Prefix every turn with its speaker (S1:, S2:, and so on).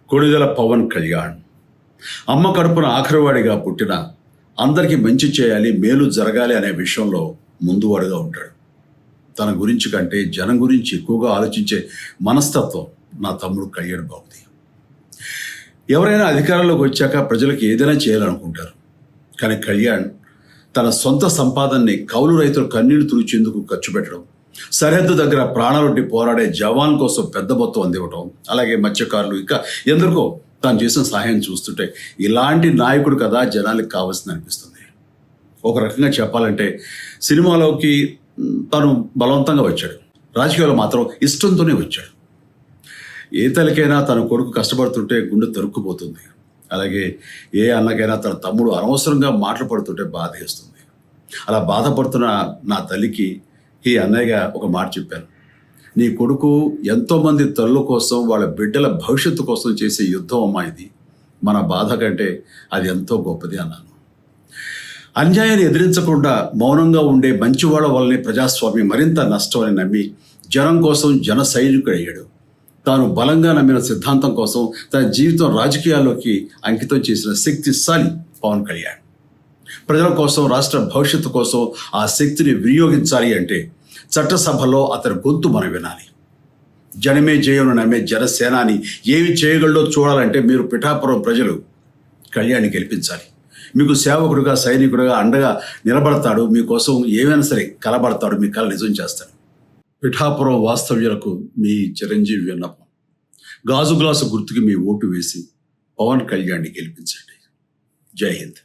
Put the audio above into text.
S1: కొణిదెల పవన్ కళ్యాణ్ అమ్మ కడుపున ఆఖరివాడిగా పుట్టిన అందరికీ మంచి చేయాలి, మేలు జరగాలి అనే విషయంలో ముందువాడుగా ఉంటాడు. తన గురించి కంటే జనం గురించి ఎక్కువగా ఆలోచించే మనస్తత్వం నా తమ్ముడు కళ్యాణ్ బాబుది. ఎవరైనా అధికారంలోకి వచ్చాక ప్రజలకు ఏదైనా చేయాలనుకుంటారు. కానీ కళ్యాణ్ తన సొంత సంపాదనని కౌలు రైతులు కన్నీళ్లు తుడిచేందుకు ఖర్చు పెట్టడం, సరిహద్దు దగ్గర ప్రాణాలొడ్డి పోరాడే జవాన్ కోసం పెద్ద మొత్తం అందివ్వటం, అలాగే మత్స్యకారులు ఇంకా ఎందరికో తాను చేసిన సహాయం చూస్తుంటే ఇలాంటి నాయకుడు కదా జనానికి కావాల్సింది అనిపిస్తుంది. ఒక రకంగా చెప్పాలంటే సినిమాలోకి తను బలవంతంగా వచ్చాడు, రాజకీయాలు మాత్రం ఇష్టంతోనే వచ్చాడు. ఏ తల్లికైనా తన కొడుకు కష్టపడుతుంటే గుండె తరుక్కుపోతుంది. అలాగే ఏ అన్నకైనా తన తమ్ముడు అనవసరంగా మాటలు పడుతుంటే బాధ వేస్తుంది. అలా బాధపడుతున్న నా తల్లికి ఈ అన్నయ్యగా ఒక మాట చెప్పాను. నీ కొడుకు ఎంతోమంది తల్లుల కోసం, వాళ్ళ బిడ్డల భవిష్యత్తు కోసం చేసే యుద్ధం అమ్మా ఇది. మన బాధ కంటే అది ఎంతో గొప్పది అన్నాను. అన్యాయాన్ని ఎదిరించకుండా మౌనంగా ఉండే మంచివాళ్ళ వల్లనే ప్రజాస్వామ్యం మరింత నష్టం అని నమ్మి జనం కోసం జన సైనికుడయ్యాడు. తాను బలంగా నమ్మిన సిద్ధాంతం కోసం తన జీవితం రాజకీయాల్లోకి అంకితం చేసిన శక్తిశాలి పవన్ కళ్యాణ్. ప్రజల కోసం, రాష్ట్ర భవిష్యత్తు కోసం ఆ శక్తిని వినియోగించాలి అంటే చట్టసభలో అతని గొంతు మనం వినాలి. జనమే జయను నమ్మే జనసేనాని ఏమి చేయగలడో చూడాలంటే మీరు పిఠాపురం ప్రజలు కళ్యాణ్ని గెలిపించాలి. మీకు సేవకుడుగా, సైనికుడుగా అండగా నిలబడతాడు. మీకోసం ఏమైనా సరే కలబడతాడు, మీ కళ నిజం చేస్తాడు. పిఠాపురం వాస్తవ్యులకు మీ చిరంజీవి విన్నపం, గాజు గ్లాసు గుర్తుకి మీ ఓటు వేసి పవన్ కళ్యాణ్ని గెలిపించండి. జై హింద్.